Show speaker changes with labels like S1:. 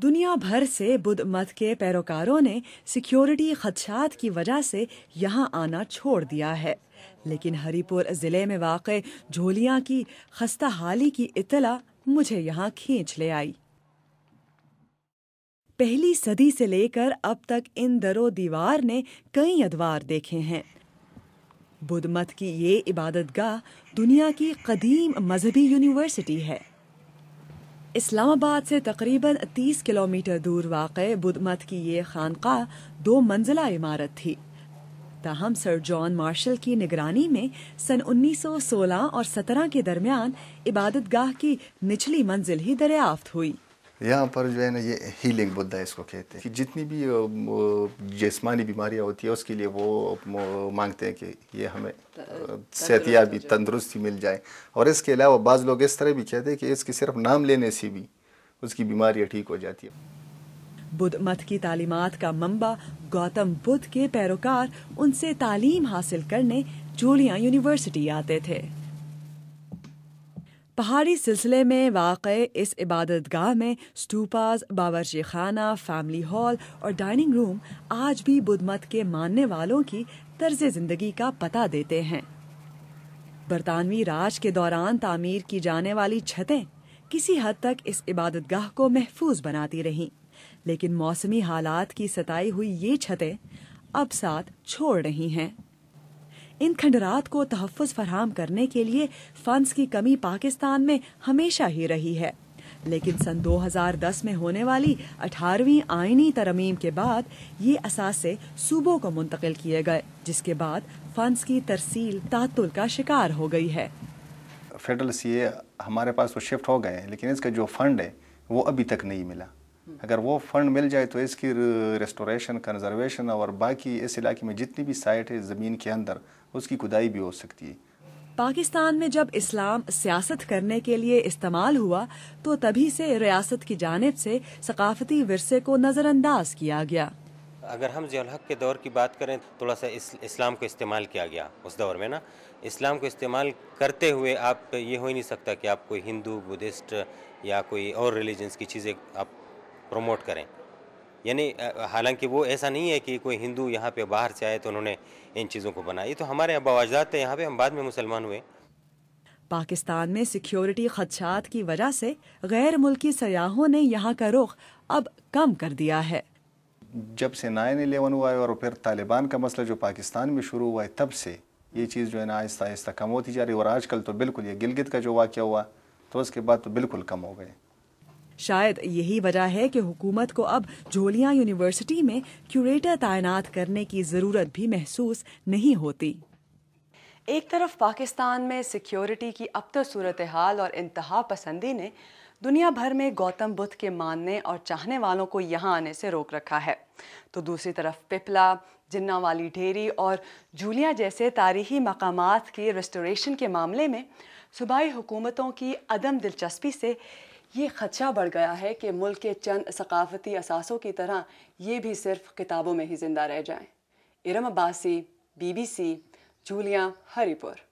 S1: दुनिया भर से बुद्ध मत के पैरोकारों ने सिक्योरिटी खदशात की वजह से यहाँ आना छोड़ दिया है, लेकिन हरिपुर ज़िले में वाक़े झोलियाँ की खस्ता हाली की इत्तला मुझे यहाँ खींच ले आई। पहली सदी से लेकर अब तक इन दरो दीवार ने कई अदवार देखे हैं। बुद्ध मत की ये इबादतगाह दुनिया की कदीम मजहबी यूनिवर्सिटी है। इस्लामाबाद से तकरीबन 30 किलोमीटर दूर वाक़े बुद्ध मत की ये खानक़ाह 2 मंजिला इमारत थी। ताहम सर जॉन मार्शल की निगरानी में सन 1916 और 17 के दरमियान इबादतगाह की निचली मंजिल ही दरियाफ्त हुई।
S2: यहाँ पर जो है ना ये हीलिंग बुद्धा इसको कहते हैं कि जितनी भी जिस्मानी बीमारियाँ होती है उसके लिए वो मांगते हैं कि ये हमें सेहतियाबी तंदुरुस्ती मिल जाए। और इसके अलावा बाज़ लोग इस तरह भी कहते हैं कि इसके सिर्फ नाम लेने से भी उसकी बीमारियाँ ठीक हो जाती है।
S1: बुद्ध मत की तालीमात का मंबा गौतम बुद्ध के पैरोकार उनसे तालीम हासिल करने जोलियां यूनिवर्सिटी आते थे। पहाड़ी सिलसिले में वाक़े इस इबादतगाह में स्टूपाज, बावर्ची खाना, फैमिली हॉल और डाइनिंग रूम आज भी बुद्ध मत के मानने वालों की तर्ज ज़िंदगी का पता देते हैं। बरतानवी राज के दौरान तामीर की जाने वाली छतें किसी हद तक इस इबादतगाह को महफूज बनाती रहीं, लेकिन मौसमी हालात की सताई हुई ये छतें अब साथ छोड़ रही हैं। इन खंडरात को तहफ़्फ़ुज़ फराहम करने के लिए फ़ंड्स की कमी पाकिस्तान में हमेशा ही रही है, लेकिन सन 2010 में होने वाली 18वीं आइनी तरमीम के बाद ये असासे सूबों को मुंतकिल किए गए, जिसके बाद फ़ंड्स की तरसील तातुल का शिकार हो गई है।
S2: फेडरल सीए हमारे पास तो शिफ्ट हो गए हैं, लेकिन इसका जो फंड है वो अभी तक नहीं मिला। अगर वो फंड मिल जाए तो इसकी रेस्टोरेशन, कंजर्वेशन और बाकी इस इलाके में जितनी भी साइट है ज़मीन के अंदर उसकी खुदाई भी हो सकती है।
S1: पाकिस्तान में जब इस्लाम सियासत करने के लिए इस्तेमाल हुआ तो तभी से रियासत की जानिब से सकाफती विरसे को नज़रअंदाज किया गया।
S3: अगर हम ज़ियाउल हक के दौर की बात करें, थोड़ा सा इस्लाम को इस्तेमाल किया गया उस दौर में ना। इस्लाम को इस्तेमाल करते हुए आप ये हो ही नहीं सकता कि आप कोई हिंदू, बुद्धिस्ट या कोई और रिलीजन्स की चीज़ें आप प्रमोट करें। यानी हालांकि वो ऐसा नहीं है कि कोई हिंदू यहाँ पे बाहर से आए तो उन्होंने इन चीज़ों को बनाई, तो हमारे अब्बा अजदाद थे यहाँ पे, हम बाद में मुसलमान हुए।
S1: पाकिस्तान में सिक्योरिटी खदशात की वजह से गैर मुल्की सयाहों ने यहाँ का रुख अब कम कर दिया है।
S2: जब से 9/11 हुआ है और फिर तालिबान का मसला जो पाकिस्तान में शुरू हुआ है, तब से ये चीज़ जो है ना आहिस्ता आहिस्ता कम होती जा रही है। और आजकल तो बिल्कुल ये गिलगित का जो वाक़या हुआ तो उसके बाद तो बिल्कुल कम हो गए।
S1: शायद यही वजह है कि हुकूमत को अब झोलियां यूनिवर्सिटी में क्यूरेटर तैनात करने की ज़रूरत भी महसूस नहीं होती।
S4: एक तरफ पाकिस्तान में सिक्योरिटी की अब तक सूरत हाल और इंतहा पसंदी ने दुनिया भर में गौतम बुद्ध के मानने और चाहने वालों को यहाँ आने से रोक रखा है, तो दूसरी तरफ पिपला, जिन्ना वाली ढेरी और झूलियाँ जैसे तारीखी मकामात के रेस्टोरेशन के मामले में सूबाई हुकूमतों की अदम दिलचस्पी से ये खदशा बढ़ गया है कि मुल्क के चंद सकाफती असासों की तरह ये भी सिर्फ किताबों में ही जिंदा रह जाएं। इरम अब्बासी, BBC, झूलियाँ, हरिपुर।